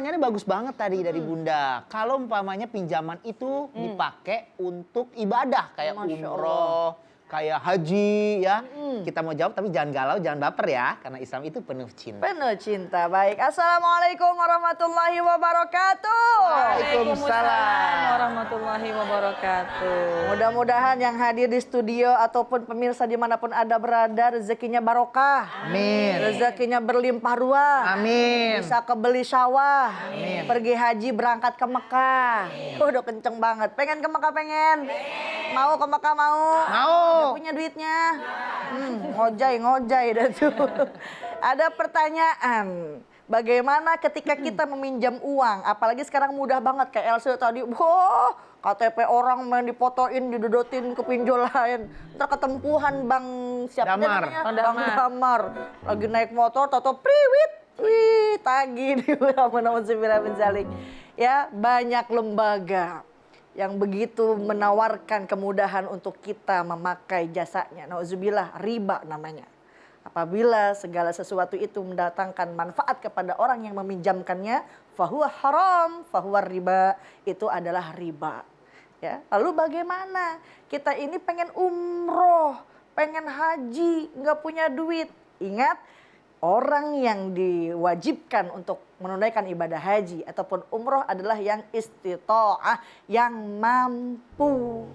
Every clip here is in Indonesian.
pertanyaannya bagus banget tadi dari Bunda. Kalau umpamanya pinjaman itu dipakai untuk ibadah kayak umroh, kayak haji ya. Kita mau jawab tapi jangan galau, jangan baper ya. Karena Islam itu penuh cinta. Penuh cinta. Baik. Assalamualaikum warahmatullahi wabarakatuh. Waalaikumsalam warahmatullahi wabarakatuh. Mudah-mudahan yang hadir di studio ataupun pemirsa dimanapun Anda berada, rezekinya barokah. Amin. Rezekinya berlimpah ruah. Amin. Bisa kebeli sawah. Amin. Pergi haji berangkat ke Mekah. Udah kenceng banget. Pengen ke Mekah pengen? Mau ke Mekah mau? Mau. Udah punya duitnya? Ngojay dah tuh. Ada pertanyaan. Bagaimana ketika kita meminjam uang, apalagi sekarang mudah banget kayak Elsa tadi, wah KTP orang main dipotoin, didodotin ke pinjol lain. Ntar ketempuhan Bang siapa Damar. namanya? Bang Damar. Lagi naik motor, toto priwit, wih tagih di ya, banyak lembaga yang begitu menawarkan kemudahan untuk kita memakai jasanya. Nauzubillah, riba namanya. Apabila segala sesuatu itu mendatangkan manfaat kepada orang yang meminjamkannya, fahuwa haram, fahuwa riba, itu adalah riba. Ya, lalu bagaimana? Kita ini pengen umroh, pengen haji, nggak punya duit. Ingat, orang yang diwajibkan untuk menunaikan ibadah haji ataupun umroh adalah yang istita'ah, yang mampu.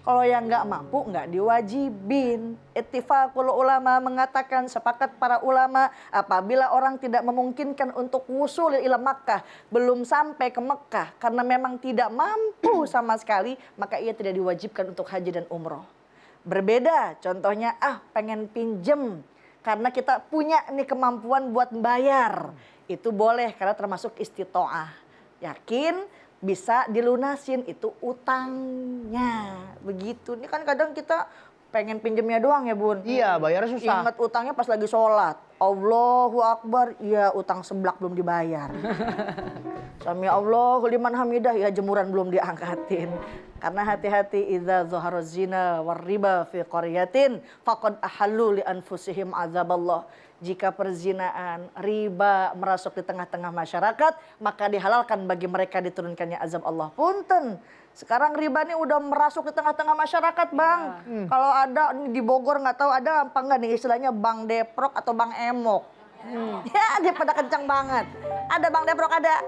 Kalau yang nggak mampu nggak diwajibin. Ittifaqul ulama mengatakan, sepakat para ulama, apabila orang tidak memungkinkan untuk wusul ila Makkah, belum sampai ke Mekah karena memang tidak mampu sama sekali, maka ia tidak diwajibkan untuk haji dan umroh. Berbeda contohnya, pengen pinjem karena kita punya nih kemampuan buat bayar. Itu boleh karena termasuk istita'ah. Yakin bisa dilunasin, itu utangnya. Begitu. Ini kan kadang kita pengen pinjemnya doang ya Bun. Iya, bayarnya susah. Ingat utangnya pas lagi sholat. Allahu Akbar, ya utang seblak belum dibayar. Sami Allahu liman hamidah, ya jemuran belum diangkatin. Karena hati-hati, idza zahara zina war riba fi qaryatin faqad ahallu li anfusihim azaballah. Jika perzinaan, riba merasuk di tengah-tengah masyarakat, maka dihalalkan bagi mereka diturunkannya azab Allah. Punten, sekarang riba ini udah merasuk di tengah-tengah masyarakat Bang. Kalau ada di Bogor nggak tahu ada apa nggak nih istilahnya Bang Deprok atau Bang Emok. Ya dia pada kencang banget. Ada Bang Deprok ada.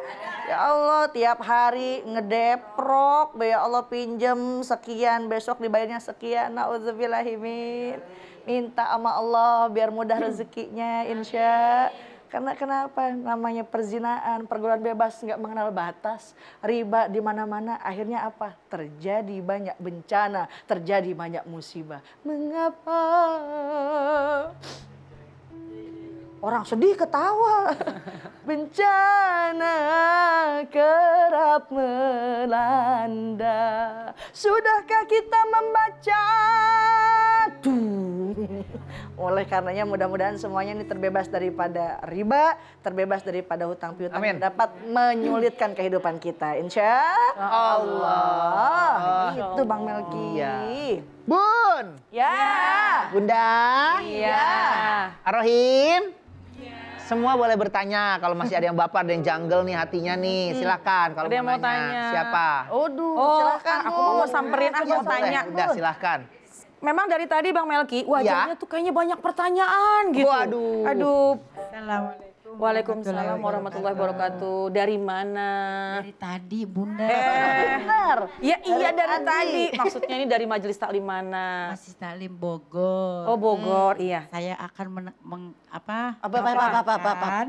Ya Allah tiap hari ngedeprok. Ya Allah pinjem sekian besok dibayarnya sekian. Nauzubillahimin. Minta sama Allah biar mudah rezekinya insya. Karena kenapa? Namanya perzinaan, pergaulan bebas nggak mengenal batas, riba di mana-mana. Akhirnya apa? Terjadi banyak bencana, terjadi banyak musibah. Mengapa? Orang sedih ketawa. Bencana kerap melanda. Sudahkah kita membaca? Oleh karenanya mudah-mudahan semuanya ini terbebas daripada riba, terbebas daripada hutang piutang yang dapat menyulitkan kehidupan kita. Insya Allah. Itu Bang Melki. Iya. Bun. Ya. Bunda. Iya. Ar-Rahim. Semua boleh bertanya. Kalau masih ada yang baper, ada yang jungle nih hatinya nih. Silakan kalau Ada yang mau nanya. tanya. Siapa? Silakan. Aku mau samperin, mau tanya. Udah silakan. Memang dari tadi Bang Melki, wajahnya tuh kayaknya banyak pertanyaan gitu. Waduh. Aduh. Assalamualaikum. Waalaikumsalam warahmatullahi wabarakatuh. Dari mana? Dari tadi Bunda. Benar. Ya iya dari tadi. Maksudnya ini dari majelis taklim mana? Masih Taklim Bogor. Oh Bogor, iya. Saya akan Apa?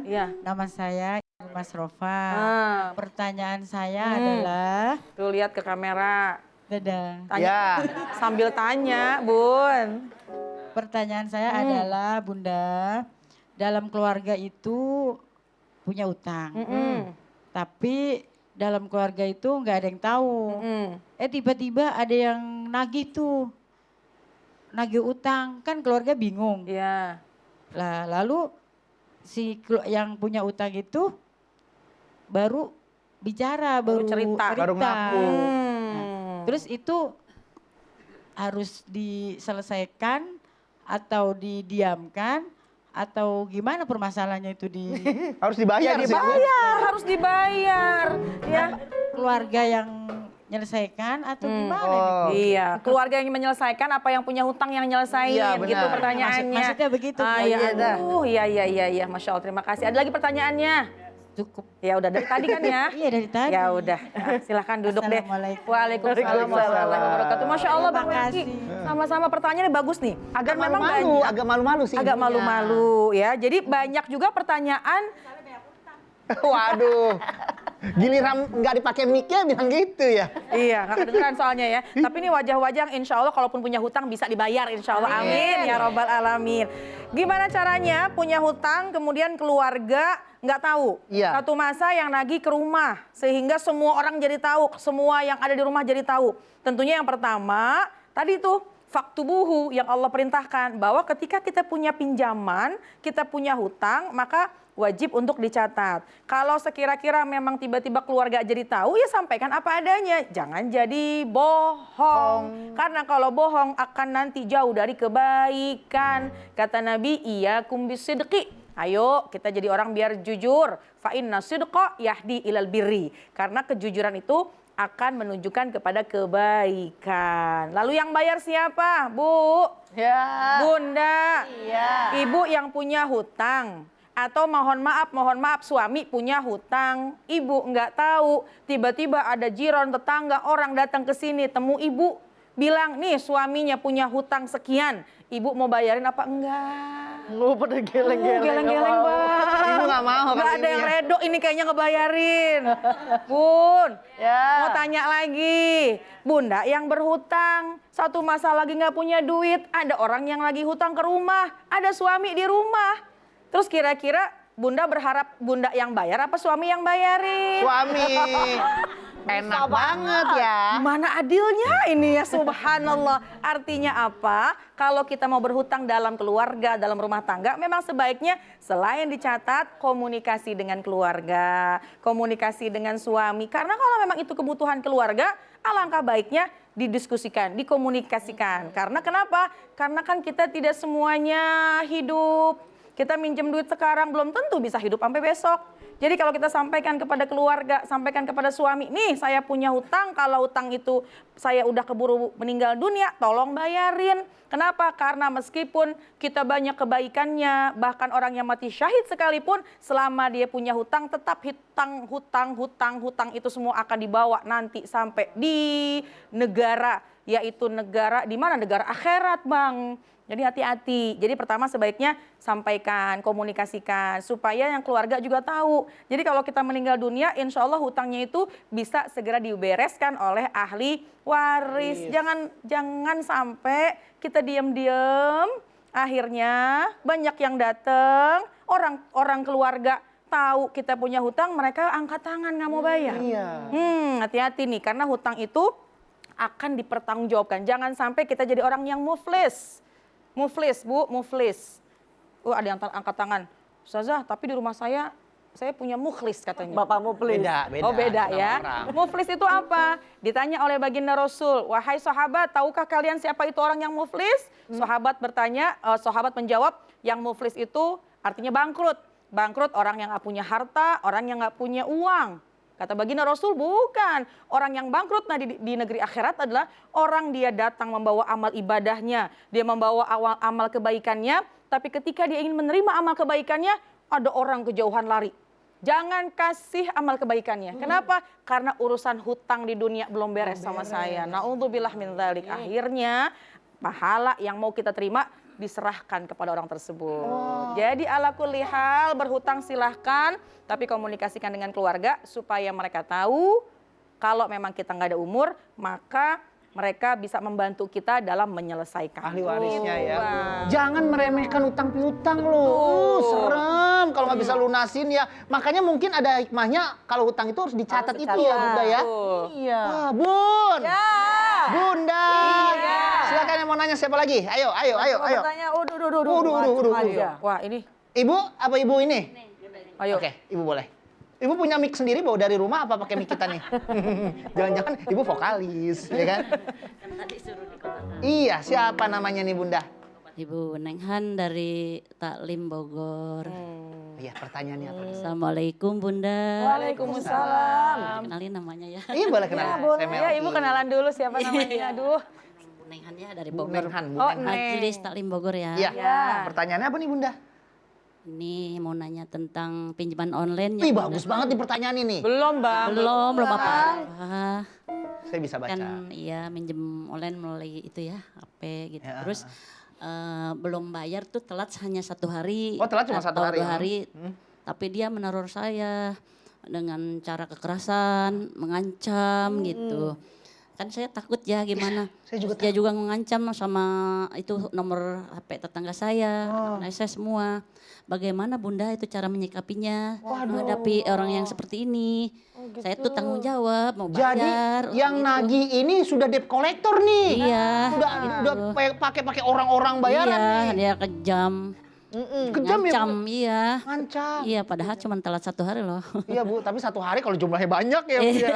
Iya. Nama saya Ibu Mas Rofa. Pertanyaan saya Hmm. adalah, Tuh lihat ke kamera. dadah. Tanya. Ya. Sambil tanya, Bun. Pertanyaan saya adalah Bunda, dalam keluarga itu punya utang. Tapi dalam keluarga itu nggak ada yang tahu. Tiba-tiba ada yang nagih tuh. Nagih utang, kan keluarga bingung. Iya. Lah, lalu yang punya utang itu baru bicara, baru cerita. Baru ngaku. Terus itu harus diselesaikan atau didiamkan atau gimana permasalahannya itu di Harus dibayar sih. Bu. Harus dibayar. Ya. keluarga yang menyelesaikan atau gimana? Oh. nih? Iya, keluarga yang menyelesaikan apa yang punya hutang yang nyelesain Iya, benar. gitu pertanyaannya. Maksudnya begitu. Iya, Iya, iya, Masya Allah, terima kasih. Ada lagi pertanyaannya? Cukup. Ya udah dari tadi kan ya? Iya dari tadi. Ya udah, silahkan duduk deh. Assalamualaikum. Waalaikumsalam warahmatullahi wabarakatuh. Masya Allah Bang Terima Melki, kasih. sama-sama pertanyaannya bagus nih. Agak Dan memang malu-malu, banyak. agak malu-malu sih. Agak ibunya. malu-malu ya. Jadi banyak juga pertanyaan. Waduh. Giliran nggak dipakai mic-nya bilang gitu ya. Iya, nggak kedengeran soalnya ya. Tapi ini wajah-wajah yang insya Allah kalaupun punya hutang bisa dibayar insya Allah. Amin ya robbal alamin. Gimana caranya punya hutang kemudian keluarga nggak tahu. Iya. Satu masa yang nagih ke rumah sehingga semua orang jadi tahu, semua yang ada di rumah jadi tahu. Tentunya yang pertama tadi tuh faktubuhu yang Allah perintahkan bahwa ketika kita punya pinjaman, kita punya hutang, maka wajib untuk dicatat. Kalau sekira-kira memang tiba-tiba keluarga jadi tahu, ya sampaikan apa adanya. Jangan jadi bohong. Karena kalau bohong akan nanti jauh dari kebaikan. Kata Nabi, iyyakum bisidqi. Ayo kita jadi orang biar jujur. Fa inna sidqa yahdi ilal birri. Karena kejujuran itu akan menunjukkan kepada kebaikan. Lalu yang bayar siapa? Bu? Ya. Bunda? Iya. Ibu yang punya hutang. Atau mohon maaf suami punya hutang, ibu nggak tahu, tiba-tiba ada jiron tetangga orang datang ke sini temu ibu, bilang nih suaminya punya hutang sekian, ibu mau bayarin apa enggak? Lu pada geleng-geleng. Geleng-geleng bang. Ibu nggak mau Nggak kali ada yang ini ya. redo ini kayaknya ngebayarin. Bun, Ya. mau tanya lagi. Bunda yang berhutang, satu masa lagi nggak punya duit, ada orang yang lagi hutang ke rumah, ada suami di rumah. Terus kira-kira Bunda berharap Bunda yang bayar apa suami yang bayarin? Suami. Enak banget ya. Gimana adilnya ini ya subhanallah. Artinya apa? Kalau kita mau berhutang dalam keluarga, dalam rumah tangga, memang sebaiknya selain dicatat komunikasi dengan keluarga, komunikasi dengan suami. Karena kalau memang itu kebutuhan keluarga, alangkah baiknya didiskusikan, dikomunikasikan. Karena kenapa? Karena kan kita tidak semuanya hidup. Kita minjem duit sekarang belum tentu bisa hidup sampai besok. Jadi kalau kita sampaikan kepada keluarga, sampaikan kepada suami, nih saya punya hutang, kalau hutang itu saya udah keburu meninggal dunia, tolong bayarin. Kenapa? Karena meskipun kita banyak kebaikannya, bahkan orang yang mati syahid sekalipun, selama dia punya hutang, tetap hutang itu semua akan dibawa nanti sampai di negara, yaitu negara di mana? Negara akhirat, Bang. Jadi hati-hati. Jadi pertama sebaiknya sampaikan, komunikasikan supaya yang keluarga juga tahu. Jadi kalau kita meninggal dunia, insya Allah hutangnya itu bisa segera dibereskan oleh ahli waris. Jangan sampai kita diam-diam, akhirnya banyak yang datang, orang keluarga tahu kita punya hutang, mereka angkat tangan nggak mau bayar. Iya. Hati-hati nih, karena hutang itu akan dipertanggungjawabkan. Jangan sampai kita jadi orang yang muflis. Muflis, Bu, muflis. Ada yang angkat tangan. Ustazah, tapi di rumah saya punya mukhlis katanya. Bapak muflis. Beda. Oh beda sama ya. orang. Muflis itu apa? Ditanya oleh baginda Rasul, wahai sahabat, tahukah kalian siapa itu orang yang muflis? Sahabat sahabat menjawab, yang muflis itu artinya bangkrut. Bangkrut orang yang nggak punya harta, orang yang nggak punya uang. Kata baginda Rasul, bukan. Orang yang bangkrut di negeri akhirat adalah orang dia datang membawa amal ibadahnya, dia membawa amal kebaikannya, tapi ketika dia ingin menerima amal kebaikannya, ada orang kejauhan lari. Jangan kasih amal kebaikannya. Kenapa? Karena urusan hutang di dunia belum beres sama saya. Na'udzubillah min dzalik. Akhirnya pahala yang mau kita terima diserahkan kepada orang tersebut. Jadi ala kulli hal berhutang silahkan, tapi komunikasikan dengan keluarga supaya mereka tahu kalau memang kita nggak ada umur, maka mereka bisa membantu kita dalam menyelesaikan. Ahli warisnya ya. Bang. Jangan meremehkan utang piutang loh. Serem kalau nggak bisa lunasin ya. Makanya mungkin ada hikmahnya kalau hutang itu harus dicatat Harus itu ya Bunda ya. Iya. Wah, Bun. Ya. Bunda. Iya. Silakan yang mau nanya siapa lagi? Ayo. Bertanya, Waduh. aja. Wah ini, Ibu apa ibu ini? ayo. Oke, ibu boleh. Ibu punya mic sendiri bawa dari rumah apa pakai mic kita nih? Jangan-jangan ibu vokalis, ya kan? Iya, siapa namanya nih Bunda? Ibu Nenghan dari Taklim Bogor. Iya, pertanyaannya apa? Assalamualaikum Bunda. Waalaikumsalam. Kenalin namanya ya. Iya, boleh kenalan. Saya Ya, Melki. Ibu kenalan dulu siapa namanya. Aduh. Bu Nenghan ya dari Bu Bogor. Nenghan, Bu Oh, Nenghan. Majelis Taklim Bogor ya. Iya. Ya. Pertanyaannya apa nih, Bunda? Ini mau nanya tentang pinjaman online ya. Wih, Bunda. bagus banget nih pertanyaan ini. Belum, Bang. Belum apa-apa. Saya bisa baca. Kan iya minjem online melalui itu ya, HP gitu. Ya. Terus belum bayar tuh telat hanya 1 hari. Oh, telat cuma 1 atau hari, 2 hari. Tapi dia meneror saya dengan cara kekerasan, mengancam gitu. Kan saya takut ya gimana. Saya juga Dia juga mengancam sama itu nomor HP tetangga saya, anak saya semua. Bagaimana Bunda itu cara menyikapinya menghadapi orang yang seperti ini? Saya tuh tanggung jawab mau Jadi bayar. yang nagih ini sudah debt collector nih. Iya. Udah pakai orang-orang bayaran iya, nih. dia kejam. Kejam ya, Ngancam, Bu? iya. Ngancam. Iya, padahal cuma telat 1 hari loh. Iya, Bu, tapi 1 hari kalau jumlahnya banyak ya, Bu. ya.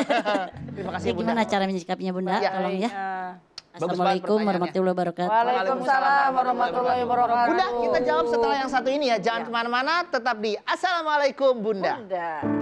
Terima kasih, Jadi Bunda. gimana cara menyikapinya Bunda? Ya. Tolong ya. Bagus banget Assalamualaikum pertanyaannya. warahmatullahi wabarakatuh. Waalaikumsalam warahmatullahi wabarakatuh. Bunda, kita jawab setelah yang satu ini ya. Jangan kemana-mana, tetap di Assalamualaikum, Bunda. Bunda.